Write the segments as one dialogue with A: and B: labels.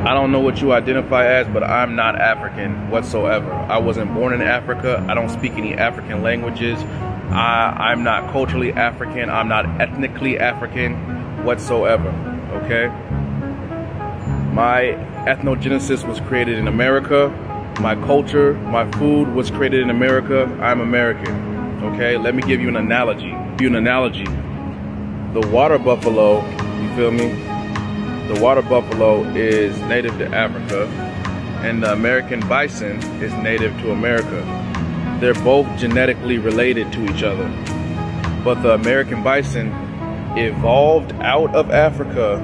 A: I don't know what you identify as, but I'm not African whatsoever. I wasn't born in Africa. I don't speak any African languages. I'm not culturally African. I'm not ethnically African whatsoever. Okay? My ethnogenesis was created in America. My culture, my food was created in America. I'm American. Okay? Let me give you an analogy. The water buffalo, you feel me? The water buffalo is native to Africa, and the American bison is native to America. They're both genetically related to each other. But the American bison evolved out of Africa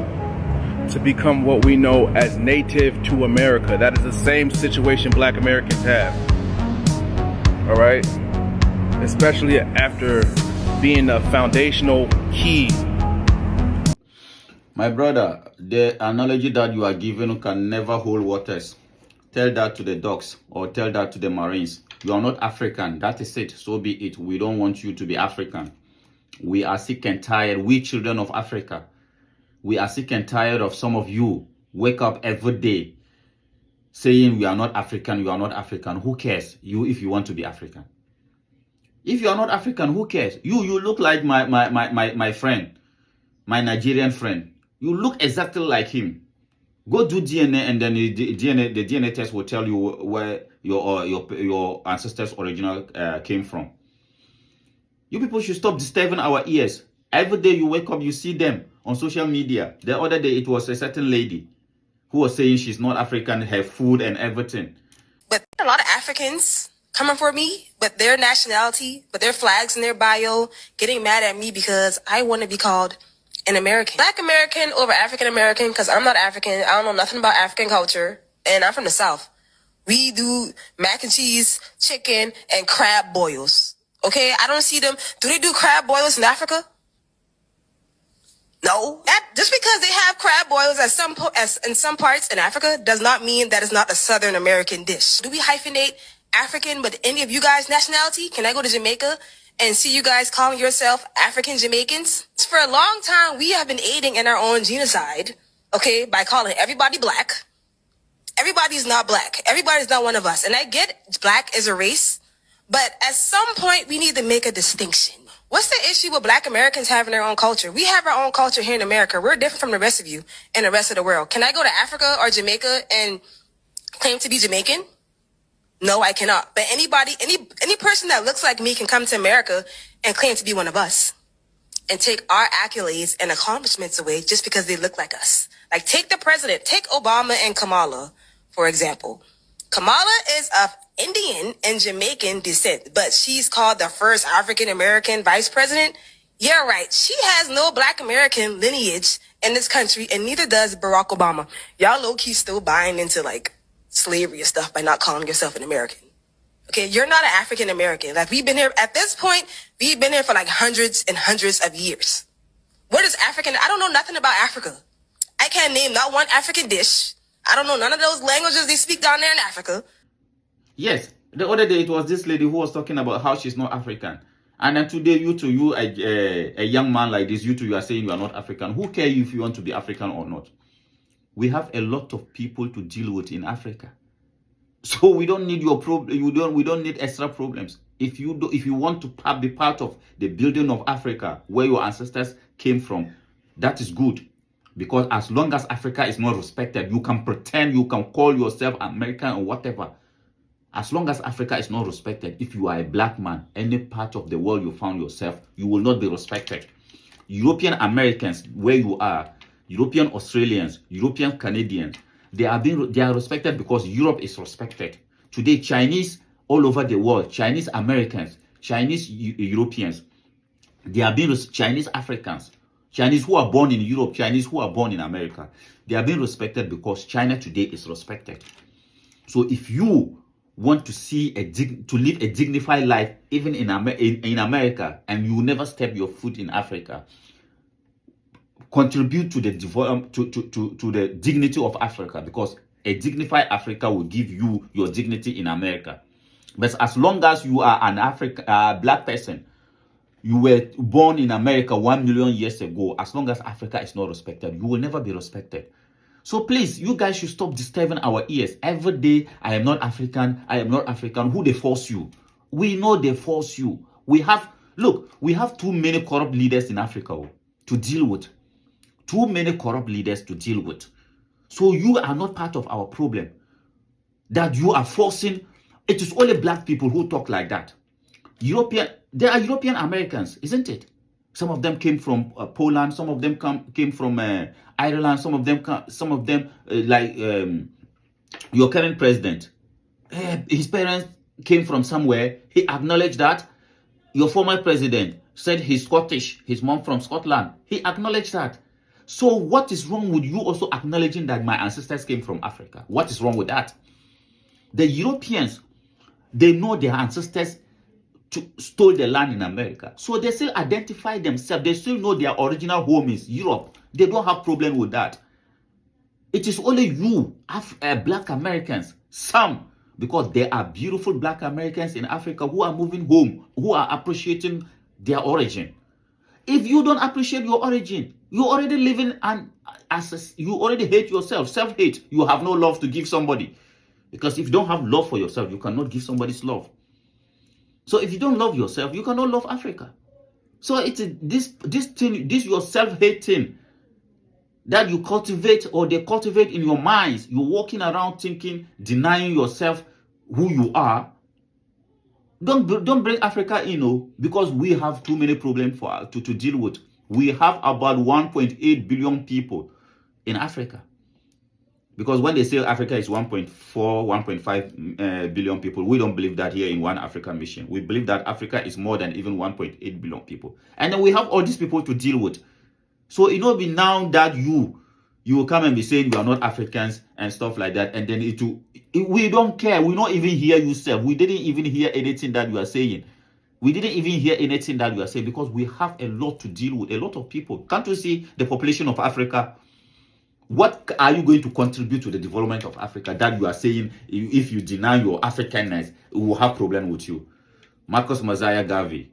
A: to become what we know as native to America. That is the same situation Black Americans have. All right? Especially after being a foundational key.
B: My brother, the analogy that you are giving can never hold waters. Tell that to the dogs or tell that to the Marines. You are not African. That is it. So be it. We don't want you to be African. We are sick and tired. We children of Africa. We are sick and tired of some of you wake up every day saying we are not African, you are not African. Who cares? You, if you want to be African. If you are not African, who cares? You look like my friend, my Nigerian friend. You look exactly like him. Go do DNA, and then the DNA test will tell you where your ancestors' original came from. You people should stop disturbing our ears. Every day you wake up, you see them on social media. The other day, it was a certain lady who was saying she's not African, her food and everything.
C: But a lot of Africans coming for me, but their nationality, but their flags in their bio, getting mad at me because I want to be called an American. Black American over African American, because I'm not African. I don't know nothing about African culture, and I'm from the South. We do mac and cheese, chicken, and crab boils. Okay? I don't see them. Do they do crab boils in Africa? No. Just because they have crab boils in some parts in Africa does not mean that it's not a Southern American dish. Do we hyphenate African with any of you guys' nationality? Can I go to Jamaica and see you guys calling yourself African Jamaicans? For a long time, we have been aiding in our own genocide, okay, by calling everybody black. Everybody's not black. Everybody's not one of us. And I get black as a race, but at some point, we need to make a distinction. What's the issue with Black Americans having their own culture? We have our own culture here in America. We're different from the rest of you and the rest of the world. Can I go to Africa or Jamaica and claim to be Jamaican? No, I cannot. But any person that looks like me can come to America and claim to be one of us and take our accolades and accomplishments away just because they look like us. Like, take the president, take Obama and Kamala, for example. Kamala is of Indian and Jamaican descent, but she's called the first African American vice president. Yeah, right. She has no Black American lineage in this country, and neither does Barack Obama. Y'all low-key still buying into, like, slavery and stuff by not calling yourself an American. Okay, you're not an African American. Like, we've been here, at this point, we've been here for like hundreds and hundreds of years. What is African? I don't know nothing about Africa. I can't name not one African dish. I don't know none of those languages they speak down there in Africa.
B: Yes, the other day it was this lady who was talking about how she's not African. And then today, a young man like this, you are saying you are not African. Who cares if you want to be African or not? We have a lot of people to deal with in Africa. So we don't need your problem. We don't need extra problems. If you want to be part of the building of Africa, where your ancestors came from, that is good. Because as long as Africa is not respected, you can pretend, you can call yourself American or whatever. As long as Africa is not respected, if you are a black man, any part of the world you found yourself, you will not be respected. European Americans, where you are, European Australians, European Canadians, they are respected because Europe is respected. Today, Chinese all over the world, Chinese Americans, Chinese Europeans, they are being Chinese Africans, Chinese who are born in Europe, Chinese who are born in America, they are being respected because China today is respected. So if you want to live a dignified life, even in America, and you never step your foot in Africa, contribute to the dignity of Africa, because a dignified Africa will give you your dignity in America. But as long as you are an black person, you were born in America 1 million years ago, as long as Africa is not respected, you will never be respected. So please, you guys should stop disturbing our ears. Every day, I am not African, I am not African. Who they force you? We know they force you. We have too many corrupt leaders in Africa to deal with. Too many corrupt leaders to deal with. So you are not part of our problem. That you are forcing. It is only black people who talk like that. There are European Americans, isn't it? Some of them came from Poland. Some of them came from Ireland. Some of them like your current president. His parents came from somewhere. He acknowledged that. Your former president said he's Scottish. His mom from Scotland. He acknowledged that. So what is wrong with you also acknowledging that my ancestors came from Africa? What is wrong with that? The Europeans, they know their ancestors stole the land in America. So they still identify themselves. They still know their original home is Europe. They don't have problem with that. It is only you, black Americans, some, because there are beautiful black Americans in Africa who are moving home, who are appreciating their origin. If you don't appreciate your origin, you already living you already hate yourself, self-hate. You have no love to give somebody. Because if you don't have love for yourself, you cannot give somebody's love. So if you don't love yourself, you cannot love Africa. So it's this your self-hate thing that you cultivate, or they cultivate in your minds. You're walking around thinking, denying yourself who you are. Don't bring Africa in, because we have too many problems to deal with. We have about 1.8 billion people in Africa. Because when they say Africa is 1.4, 1.5 billion people, we don't believe that here in one African mission. We believe that Africa is more than even 1.8 billion people. And then we have all these people to deal with. So it will be now that you will come and be saying you are not Africans and stuff like that. And then we don't care. We don't even hear you say. We didn't even hear anything that you are saying. We didn't even hear anything that you are saying, because we have a lot to deal with, a lot of people. Can't you see the population of Africa? What are you going to contribute to the development of Africa that you are saying if you deny your Africanness, we will have problem with you? Marcus Mosiah Garvey,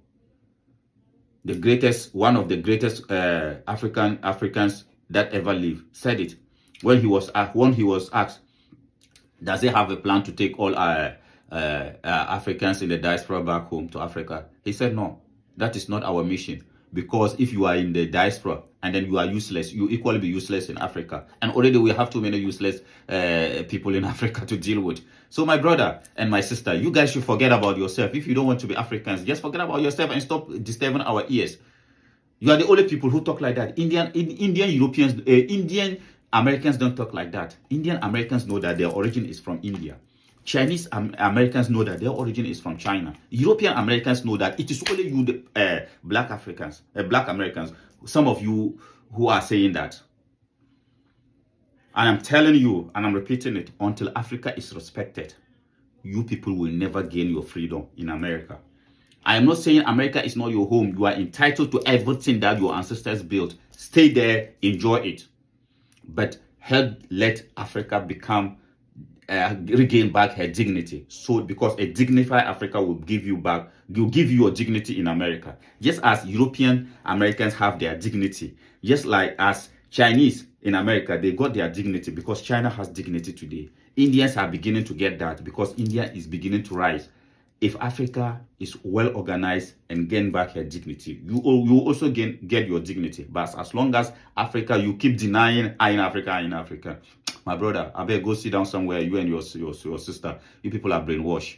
B: one of the greatest Africans that ever lived, said it when he was asked, does he have a plan to take all Africans in the diaspora back home to Africa? He said, no, that is not our mission. Because if you are in the diaspora and then you are useless, you equally be useless in Africa. And already we have too many useless people in Africa to deal with. So my brother and my sister, you guys should forget about yourself. If you don't want to be Africans, just forget about yourself and stop disturbing our ears. You are the only people who talk like that. Indian Americans don't talk like that. Indian Americans know that their origin is from India. Chinese Americans know that their origin is from China. European Americans know that it is only you, the black Americans, some of you who are saying that. And I'm telling you, and I'm repeating it, until Africa is respected, you people will never gain your freedom in America. I am not saying America is not your home. You are entitled to everything that your ancestors built. Stay there, enjoy it. But let Africa regain back her dignity. So because a dignified Africa will give you your dignity in America. Just as European Americans have their dignity. Just like as Chinese in America, they got their dignity because China has dignity today. Indians are beginning to get that because India is beginning to rise. If Africa is well organized and gain back her dignity, you also get your dignity. But as long as Africa, you keep denying, in Africa, my brother, I better go sit down somewhere, you and your sister. You people are brainwashed.